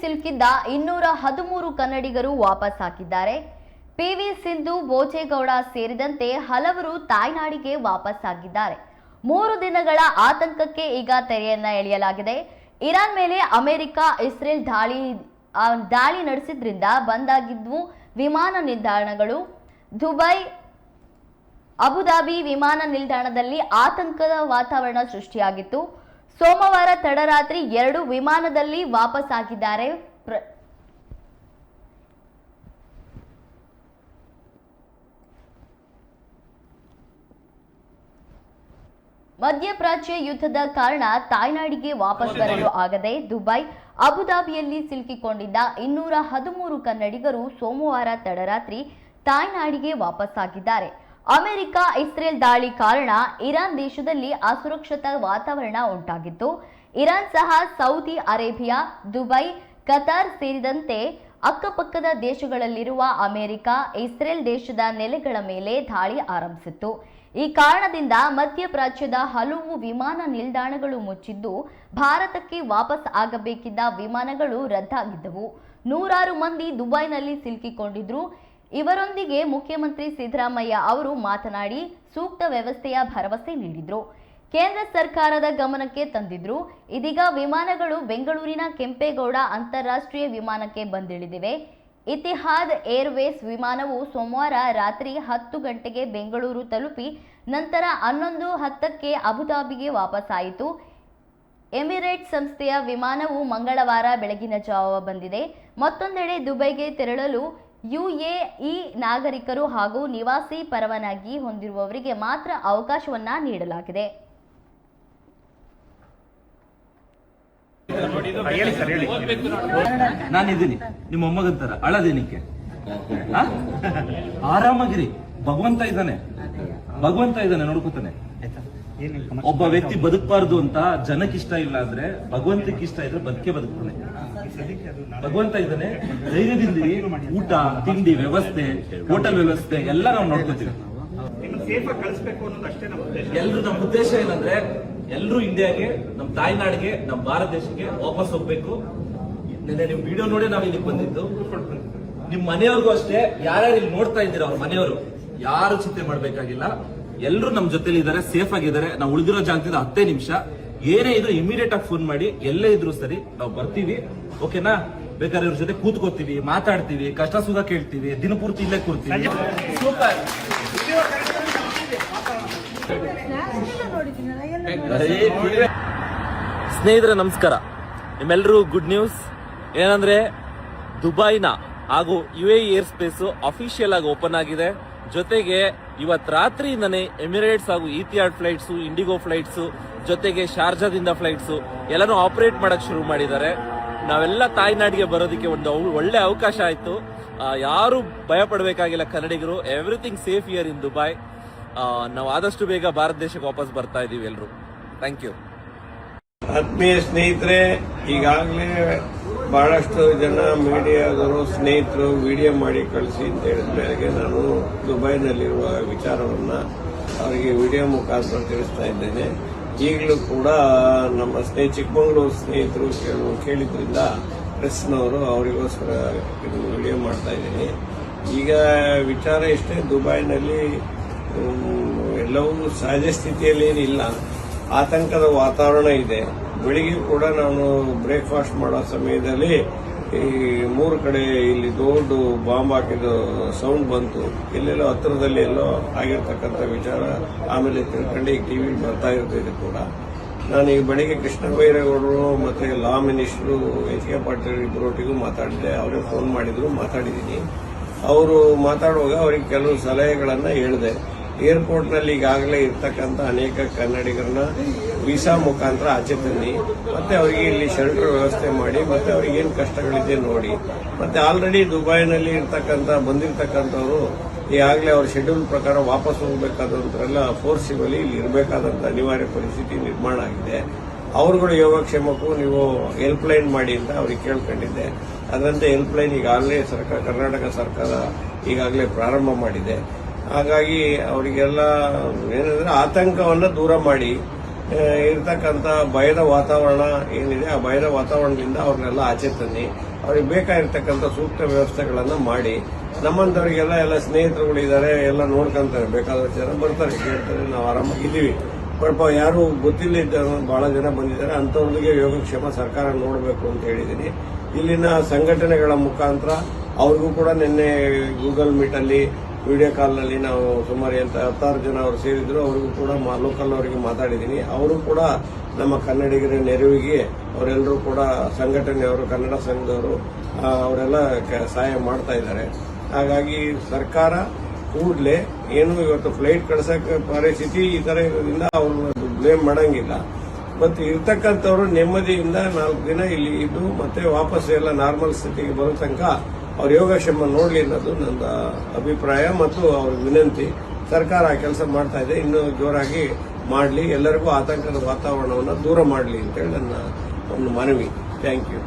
ಸಿಲುಕಿದ್ದ 213 ಕನ್ನಡಿಗರು ವಾಪಸ್ ಆಗಿದ್ದಾರೆ. ಪಿವಿ ಸಿಂಧು, ಬೋಜೇಗೌಡ ಸೇರಿದಂತೆ ಹಲವರು ತಾಯ್ನಾಡಿಗೆ ವಾಪಸ್ ಆಗಿದ್ದಾರೆ. 3 ದಿನಗಳ ಆತಂಕಕ್ಕೆ ಈಗ ತೆರೆಯನ್ನ ಎಳೆಯಲಾಗಿದೆ. ಇರಾನ್ ಮೇಲೆ ಅಮೆರಿಕ, ಇಸ್ರೇಲ್ ದಾಳಿ ನಡೆಸಿದ್ರಿಂದ ಬಂದಾಗಿದ್ವು ವಿಮಾನ ನಿಲ್ದಾಣಗಳು. ದುಬೈ, ಅಬುಧಾಬಿ ವಿಮಾನ ನಿಲ್ದಾಣದಲ್ಲಿ ಆತಂಕದ ವಾತಾವರಣ ಸೃಷ್ಟಿಯಾಗಿತ್ತು. ಸೋಮವಾರ ತಡರಾತ್ರಿ 2 ವಿಮಾನದಲ್ಲಿ ವಾಪಸ್ ಆಗಿದ್ದಾರೆ. ಮಧ್ಯಪ್ರಾಚ್ಯ ಯುದ್ಧದ ಕಾರಣ ತಾಯ್ನಾಡಿಗೆ ವಾಪಸ್ ಬರಲು ಆಗದೆ ದುಬೈ, ಅಬುಧಾಬಿಯಲ್ಲಿ ಸಿಲುಕಿಕೊಂಡಿದ್ದ 213 ಕನ್ನಡಿಗರು ಸೋಮವಾರ ತಡರಾತ್ರಿ ತಾಯ್ನಾಡಿಗೆ ವಾಪಸ್ ಆಗಿದ್ದಾರೆ. ಅಮೆರಿಕ, ಇಸ್ರೇಲ್ ದಾಳಿ ಕಾರಣ ಇರಾನ್ ದೇಶದಲ್ಲಿ ಅಸುರಕ್ಷಿತ ವಾತಾವರಣ ಉಂಟಾಗಿತ್ತು. ಇರಾನ್ ಸಹ ಸೌದಿ ಅರೇಬಿಯಾ, ದುಬೈ, ಕತಾರ್ ಸೇರಿದಂತೆ ಅಕ್ಕಪಕ್ಕದ ದೇಶಗಳಲ್ಲಿರುವ ಅಮೆರಿಕ, ಇಸ್ರೇಲ್ ದೇಶದ ನೆಲೆಗಳ ಮೇಲೆ ದಾಳಿ ಆರಂಭಿಸಿತ್ತು. ಈ ಕಾರಣದಿಂದ ಮಧ್ಯಪ್ರಾಚ್ಯದ ಹಲವು ವಿಮಾನ ನಿಲ್ದಾಣಗಳು ಮುಚ್ಚಿದ್ದು, ಭಾರತಕ್ಕೆ ವಾಪಸ್ ಆಗಬೇಕಿದ್ದ ವಿಮಾನಗಳು ರದ್ದಾಗಿದ್ದವು. 100 ಮಂದಿ ದುಬೈನಲ್ಲಿ ಸಿಲುಕಿಕೊಂಡಿದ್ರು. ಇವರೊಂದಿಗೆ ಮುಖ್ಯಮಂತ್ರಿ ಸಿದ್ದರಾಮಯ್ಯ ಅವರು ಮಾತನಾಡಿ ಸೂಕ್ತ ವ್ಯವಸ್ಥೆಯ ಭರವಸೆ ನೀಡಿದ್ರು. ಕೇಂದ್ರ ಸರ್ಕಾರದ ಗಮನಕ್ಕೆ ತಂದಿದ್ರು. ಇದೀಗ ವಿಮಾನಗಳು ಬೆಂಗಳೂರಿನ ಕೆಂಪೇಗೌಡ ಅಂತಾರಾಷ್ಟ್ರೀಯ ವಿಮಾನಕ್ಕೆ ಬಂದಿಳಿದಿವೆ. ಇತಿಹಾದ್ ಏರ್ವೇಸ್ ವಿಮಾನವು ಸೋಮವಾರ ರಾತ್ರಿ 10 ಗಂಟೆಗೆ ಬೆಂಗಳೂರು ತಲುಪಿ ನಂತರ 11:10ಕ್ಕೆ ಅಬುಧಾಬಿಗೆ ವಾಪಸ್ಸಾಯಿತು. ಎಮಿರೇಟ್ಸ್ ಸಂಸ್ಥೆಯ ವಿಮಾನವು ಮಂಗಳವಾರ ಬೆಳಗಿನ ಜಾವ ಬಂದಿದೆ. ಮತ್ತೊಂದೆಡೆ ದುಬೈಗೆ ತೆರಳಲು ಯುಎಇ ನಾಗರಿಕರು ಹಾಗೂ ನಿವಾಸಿ ಪರವಾನಗಿ ಹೊಂದಿರುವವರಿಗೆ ಮಾತ್ರ ಅವಕಾಶವನ್ನ ನೀಡಲಾಗಿದೆ. ನಾನಿದ್ದೀನಿ ನಿಮ್ಮ ಮೊಮ್ಮಗಂತರ ಅಳದೇನಿಕ್ಕೆ ಆರಾಮಾಗಿರಿ. ಭಗವಂತ ಇದ್ದಾನೆ ನೋಡ್ಕೊತಾನೆ. ಒಬ್ಬ ವ್ಯಕ್ತಿ ಬದುಕಬಾರ್ದು ಅಂತ ಜನಕ್ಕೆ ಇಷ್ಟ ಇಲ್ಲ ಅಂದ್ರೆ ಭಗವಂತಕ್ಕೆ ಇಷ್ಟ ಇದ್ರೆ ಬದುಕ್ತಾನೆ. ಭಗವಂತ ಇದ್ದಾನೆ, ಧೈರ್ಯದಿಂದಿರಿ. ಊಟ, ತಿಂಡಿ ವ್ಯವಸ್ಥೆ, ಹೋಟೆಲ್ ವ್ಯವಸ್ಥೆ ಎಲ್ಲ ನಾವು ನೋಡ್ಕೊತೀವಿ. ಎಲ್ರು ನಮ್ಮ ಉದ್ದೇಶ ಏನಂದ್ರೆ ಎಲ್ರು ಇಂಡಿಯಾಗೆ, ನಮ್ಮ ತಾಯ್ನಾಡಿಗೆ, ನಮ್ಮ ಭಾರತ ದೇಶಕ್ಕೆ ವಾಪಸ್ ಹೋಗ್ಬೇಕು. ನಿನ್ನೆ ನಿಮ್ ವಿಡಿಯೋ ನೋಡಿ ನಾವು ಇಲ್ಲಿಗೆ ಬಂದಿದ್ದು. ನಿಮ್ ಮನೆಯವ್ರಿಗೂ ಅಷ್ಟೇ, ಯಾರ್ಯಾರು ಇಲ್ಲಿ ನೋಡ್ತಾ ಇದ್ದೀರಾ ಅವ್ರ ಮನೆಯವರು ಯಾರು ಚಿಂತೆ ಮಾಡ್ಬೇಕಾಗಿಲ್ಲ. ಎಲ್ರು ನಮ್ ಜೊತೆಲಿ ಇದಾರೆ, ಸೇಫ್ ಆಗಿದ್ದಾರೆ. ನಾವು ಉಳಿದಿರೋ ಜಾಗದಿಂದ 10 ನಿಮಿಷ ಏನೇ ಇದ್ರು ಇಮಿಡಿಯೇಟ್ ಆಗಿ ಫೋನ್ ಮಾಡಿ, ಎಲ್ಲೇ ಇದ್ರು ಸರಿ ನಾವು ಬರ್ತೀವಿ. ಓಕೆನಾ? ಬೇಕಾದ್ರೆ ಇವ್ರ ಜೊತೆ ಕೂತ್ಕೋತೀವಿ, ಮಾತಾಡ್ತೀವಿ, ಕಷ್ಟ ಸುಖ ಕೇಳ್ತೀವಿ, ದಿನಪೂರ್ತಿ ಇಲ್ಲೇ ಕೂರ್ತೀವಿ. ಸೂಪರ್. ಸ್ನೇಹಿತರೆ ನಮಸ್ಕಾರ. ನಿಮ್ಮೆಲ್ಲರೂ ಗುಡ್ ನ್ಯೂಸ್ ಏನಂದ್ರೆ ದುಬೈನ ಹಾಗೂ UAE ಏರ್ ಸ್ಪೇಸ್ ಅಫಿಷಿಯಲ್ ಆಗಿ ಓಪನ್ ಆಗಿದೆ. ಜೊತೆಗೆ ಇವತ್ತು ರಾತ್ರಿಯಿಂದನೇ ಎಮಿರೇಟ್ಸ್ ಹಾಗೂ ಇತಿಹಾದ್ ಫ್ಲೈಟ್ಸ್, ಇಂಡಿಗೋ ಫ್ಲೈಟ್ಸ್, ಜೊತೆಗೆ ಶಾರ್ಜಾದಿಂದ ಫ್ಲೈಟ್ಸ್ ಎಲ್ಲಾನು ಆಪರೇಟ್ ಮಾಡಕ್ ಶುರು ಮಾಡಿದ್ದಾರೆ. ನಾವೆಲ್ಲ ತಾಯ್ನಾಡಿಗೆ ಬರೋದಕ್ಕೆ ಒಂದು ಒಳ್ಳೆ ಅವಕಾಶ ಆಯ್ತು. ಯಾರು ಭಯ ಪಡಬೇಕಾಗಿಲ್ಲ ಕನ್ನಡಿಗರು. Everything safe here in Dubai. ನಾವು ಆದಷ್ಟು ಬೇಗ ಭಾರತ ದೇಶಕ್ಕೆ ವಾಪಸ್ ಬರ್ತಾ ಇದೀವಿ ಎಲ್ರು. Thank you. ಆತ್ಮೀಯ ಸ್ನೇಹಿತರೆ, ಈಗಾಗಲೇ ಬಹಳಷ್ಟು ಜನ ಮೀಡಿಯಾದವರು ಸ್ನೇಹಿತರು ವಿಡಿಯೋ ಮಾಡಿ ಕಳಿಸಿ ಅಂತ ಹೇಳಿದ ಮೇರೆಗೆ ನಾನು ದುಬೈನಲ್ಲಿರುವ ವಿಚಾರವನ್ನ ಅವರಿಗೆ ವಿಡಿಯೋ ಮುಖಾಂತರ ತಿಳಿಸ್ತಾ ಇದ್ದೇನೆ. ಈಗಲೂ ಕೂಡ ನಮ್ಮ ಚಿಕ್ಕಮಗಳೂರು ಸ್ನೇಹಿತರು ಕೇಳಿದ್ರಿಂದ ಪ್ರೆಸ್ನವರು ಅವರಿಗೋಸ್ಕರ ವಿಡಿಯೋ ಮಾಡ್ತಾ ಇದ್ದೀನಿ. ಈಗ ವಿಚಾರ ಇಷ್ಟೇ, ದುಬೈನಲ್ಲಿ ಎಲ್ಲವೂ ಸಹಜ ಸ್ಥಿತಿಯಲ್ಲಿ ಏನಿಲ್ಲ, ಆತಂಕದ ವಾತಾವರಣ ಇದೆ. ಬೆಳಿಗ್ಗೆ ಕೂಡ ನಾನು ಬ್ರೇಕ್ಫಾಸ್ಟ್ ಮಾಡೋ ಸಮಯದಲ್ಲಿ ಈ 3 ಕಡೆ ಇಲ್ಲಿ ದೊಡ್ಡ ಬಾಂಬ್ ಹಾಕಿದ ಸೌಂಡ್ ಬಂತು. ಎಲ್ಲೆಲ್ಲೋ ಹತ್ತಿರದಲ್ಲಿ ಎಲ್ಲೋ ಆಗಿರ್ತಕ್ಕಂಥ ವಿಚಾರ ಆಮೇಲೆ ತಿಳ್ಕೊಂಡು ಈಗ ಟಿವಿ ಬರ್ತಾ ಇರ್ತಿದೆ ಕೂಡ. ನಾನು ಈಗ ಬೆಳಿಗ್ಗೆ ಕೃಷ್ಣ ಬೈರೇಗೌಡರು ಮತ್ತೆ ಲಾ ಮಿನಿಸ್ಟರು HK ಪಾಟೀಲ್ ಇಬ್ಬರೊಟ್ಟಿಗೂ ಮಾತಾಡಿದೆ. ಅವರೇ ಫೋನ್ ಮಾಡಿದ್ರು, ಮಾತಾಡಿದ್ದೀನಿ. ಅವರು ಮಾತಾಡುವಾಗ ಅವರಿಗೆ ಕೆಲವು ಸಲಹೆಗಳನ್ನ ಹೇಳಿದೆ. ಏರ್ಪೋರ್ಟ್ನಲ್ಲಿ ಈಗಾಗಲೇ ಇರ್ತಕ್ಕಂಥ ಅನೇಕ ಕನ್ನಡಿಗರನ್ನ ವೀಸಾ ಮುಖಾಂತರ ಆಚೆ ತನ್ನಿ, ಮತ್ತೆ ಅವರಿಗೆ ಇಲ್ಲಿ ಶೆಲ್ಟರ್ ವ್ಯವಸ್ಥೆ ಮಾಡಿ, ಮತ್ತೆ ಅವ್ರಿಗೆ ಏನು ಕಷ್ಟಗಳಿದೆ ನೋಡಿ. ಮತ್ತೆ ಆಲ್ರೆಡಿ ದುಬೈನಲ್ಲಿ ಬಂದಿರತಕ್ಕಂಥವ್ರು ಈಗಾಗಲೇ ಅವ್ರ ಶೆಡ್ಯೂಲ್ ಪ್ರಕಾರ ವಾಪಸ್ ಹೋಗಬೇಕಾದಂತರೆಲ್ಲ ಫೋರ್ಸಿಬಲಿ ಇಲ್ಲಿ ಇರಬೇಕಾದಂಥ ಅನಿವಾರ್ಯ ಪರಿಸ್ಥಿತಿ ನಿರ್ಮಾಣ ಆಗಿದೆ. ಅವರುಗಳು ಯೋಗಕ್ಷೇಮಕ್ಕೂ ನೀವು ಹೆಲ್ಪ್ ಲೈನ್ ಮಾಡಿ ಅಂತ ಅವ್ರಿಗೆ ಕೇಳ್ಕೊಂಡಿದ್ದೆ. ಅದರಂತೆ ಹೆಲ್ಪ್ ಲೈನ್ ಈಗಾಗಲೇ ಕರ್ನಾಟಕ ಸರ್ಕಾರ ಈಗಾಗಲೇ ಪ್ರಾರಂಭ ಮಾಡಿದೆ. ಹಾಗಾಗಿ ಅವರಿಗೆಲ್ಲ ಏನಂದ್ರೆ ಆತಂಕವನ್ನು ದೂರ ಮಾಡಿ ಇರ್ತಕ್ಕಂಥ ಭಯದ ವಾತಾವರಣ ಏನಿದೆ ಆ ಭಯದ ವಾತಾವರಣದಿಂದ ಅವ್ರನ್ನೆಲ್ಲ ಆಚೆ ತನ್ನಿ. ಅವ್ರಿಗೆ ಬೇಕಾಗಿರ್ತಕ್ಕಂಥ ಸೂಕ್ತ ವ್ಯವಸ್ಥೆಗಳನ್ನ ಮಾಡಿ ನಮ್ಮಂತವರಿಗೆಲ್ಲ ಸ್ನೇಹಿತರುಗಳಿದ್ದಾರೆ, ಎಲ್ಲ ನೋಡ್ಕೊಂತಾರೆ, ಬೇಕಾದಷ್ಟು ಜನ ಬರ್ತಾರೆ, ಕೇಳ್ತಾರೆ, ನಾವು ಆರಾಮಾಗಿದ್ದೀವಿ. ಸ್ವಲ್ಪ ಯಾರು ಗೊತ್ತಿಲ್ಲದ ಬಹಳ ಜನ ಬಂದಿದ್ದಾರೆ, ಅಂಥವ್ರಿಗೆ ಯೋಗಕ್ಷೇಮ ಸರ್ಕಾರ ನೋಡಬೇಕು ಅಂತ ಹೇಳಿದ್ದೀನಿ. ಇಲ್ಲಿನ ಸಂಘಟನೆಗಳ ಮುಖಾಂತರ ಅವ್ರಿಗೂ ಕೂಡ ನಿನ್ನೆ ಗೂಗಲ್ ಮೀಟಲ್ಲಿ ವಿಡಿಯೋ ಕಾಲ್ನಲ್ಲಿ ನಾವು ಸುಮಾರು 16 ಜನ ಅವರು ಸೇರಿದ್ರು. ಅವ್ರಿಗೂ ಕೂಡ ಲೋಕಲ್ ಅವರಿಗೆ ಮಾತಾಡಿದ್ದೀನಿ. ಅವರು ಕೂಡ ನಮ್ಮ ಕನ್ನಡಿಗರ ನೆರವಿಗೆ ಅವರೆಲ್ಲರೂ ಕೂಡ ಸಂಘಟನೆಯವರು, ಕನ್ನಡ ಸಂಘದವರು ಅವರೆಲ್ಲ ಸಹಾಯ ಮಾಡ್ತಾ ಇದ್ದಾರೆ. ಹಾಗಾಗಿ ಸರ್ಕಾರ ಕೂಡಲೇ ಏನು ಇವತ್ತು ಫ್ಲೈಟ್ ಕಳ್ಸಕ್ಕೆ ಪರಿಸ್ಥಿತಿ ಈ ತರ ಇರೋದ್ರಿಂದ ಅವ್ರನ್ನ ಬ್ಲೇಮ್ ಮಾಡಂಗಿಲ್ಲ. ಮತ್ತು ಇರ್ತಕ್ಕಂಥವ್ರು ನೆಮ್ಮದಿಯಿಂದ 4 ದಿನ ಇಲ್ಲಿ ಇದ್ದು ಮತ್ತೆ ವಾಪಸ್ ಎಲ್ಲ ನಾರ್ಮಲ್ ಸ್ಥಿತಿಗೆ ಬರೋ ತನಕ ಅವ್ರ ಯೋಗಕ್ಷೇಮ ನೋಡ್ಲಿ ಅನ್ನೋದು ನನ್ನ ಅಭಿಪ್ರಾಯ ಮತ್ತು ಅವ್ರ ವಿನಂತಿ. ಸರ್ಕಾರ ಆ ಕೆಲಸ ಮಾಡ್ತಾ ಇದೆ, ಇನ್ನೂ ಜೋರಾಗಿ ಮಾಡಲಿ, ಎಲ್ಲರಿಗೂ ಆತಂಕದ ವಾತಾವರಣವನ್ನು ದೂರ ಮಾಡಲಿ ಅಂತೇಳಿ ನನ್ನ ಒಂದು ಮನವಿ. Thank you.